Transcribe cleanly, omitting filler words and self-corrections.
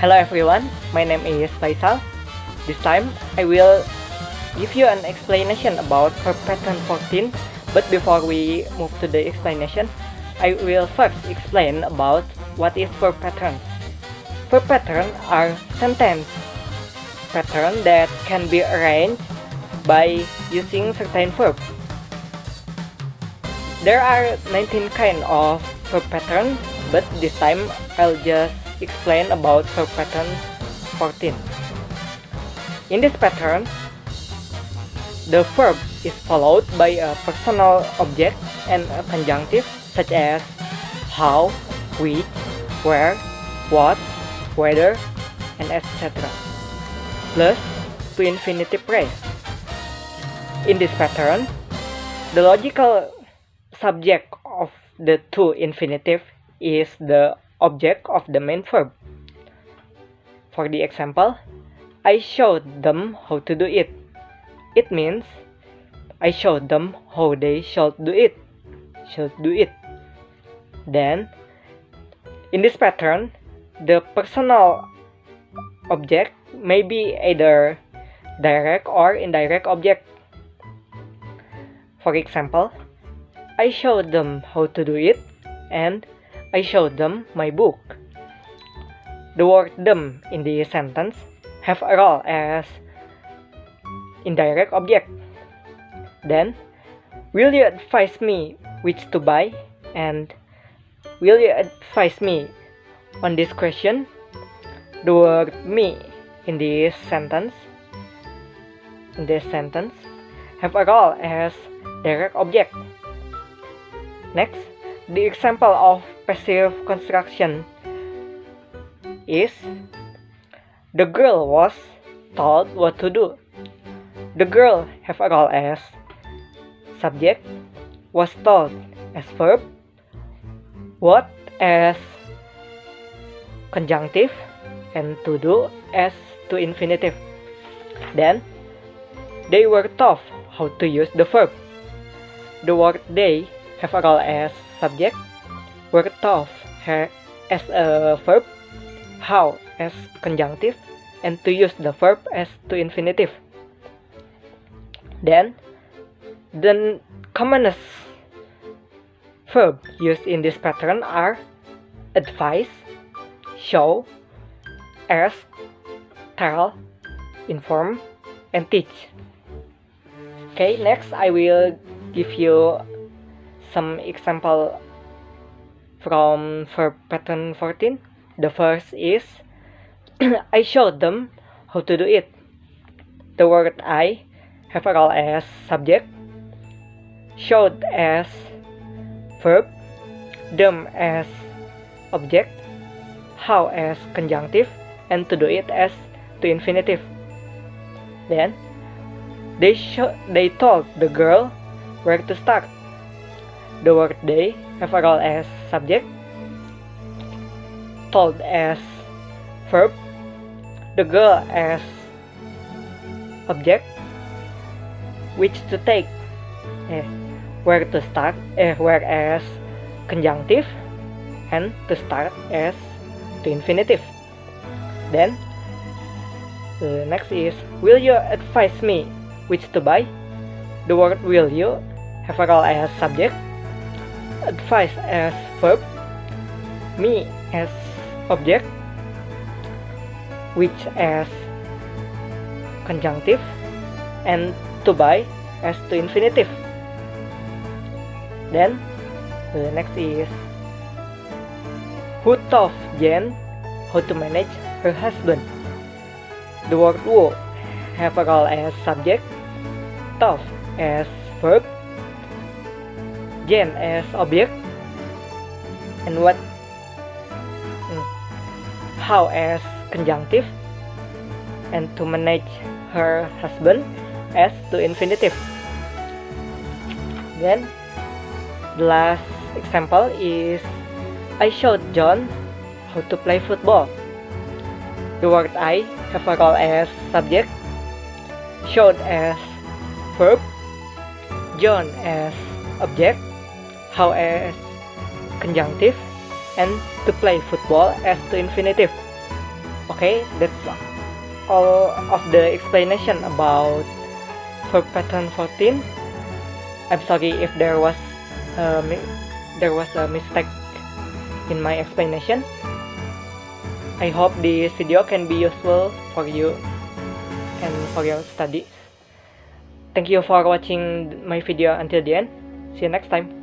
Hello everyone, my name is Faisal. This time I will give you an explanation about verb pattern 14, but before we move to the explanation, I will first explain about what is verb pattern. Verb patterns are sentence patterns that can be arranged by using certain verbs. There are 19 kinds of verb patterns, but this time I'll just explain about verb pattern 14. In this pattern, the verb is followed by a personal object and a conjunctive such as how, which, where, what, whether, and etc. plus to infinitive phrase. In this pattern, the logical subject of the two infinitive is the object of the main verb. For the example, I showed them how to do it. It means I showed them how they should do it. Then, in this pattern, the personal object may be either direct or indirect object. For example, I showed them how to do it and I showed them my book. The word them in the sentence have a role as indirect object. Then, will you advise me which to buy? And will you advise me on this question? The word me in this sentence have a role as direct object. Next, the example of passive construction is the girl was told what to do. The girl have a role as subject, was told as verb, what as conjunctive, and to do as to infinitive. Then, they were taught how to use the verb. The word they have a role as subject, were taught as a verb, how as conjunctive, and to use the verb as to infinitive. Then, the commonest verbs used in this pattern are advise, show, ask, tell, inform, and teach. Okay, next I will give you some example from verb pattern 14. The first is I showed them how to do it. The word I have a role as subject, showed as verb, them as object, how as conjunctive, and to do it as to infinitive. Then, they told the girl where to start. The word they have a role as subject, told as verb, the girl as object, which to take, where to start, where as conjunctive, and to start as to infinitive. Then, the next is will you advise me which to buy? The word will you have a role as subject, advise as verb, me as object, which as conjunctive, and to buy as to infinitive. Then, the next is who taught Jen how to manage her husband? The word who have a role as subject, taught as verb, Jen as object, and how as conjunctive, and to manage her husband as to infinitive. Then, the last example is I showed John how to play football. The word I have a role as subject, showed as verb, John as object, how as conjunctive, and to play football as to infinitive. Okay, that's all of the explanation about verb pattern 14. I'm sorry if there was a mistake in my explanation. I hope this video can be useful for you and for your studies. Thank you for watching my video until the end. See you next time.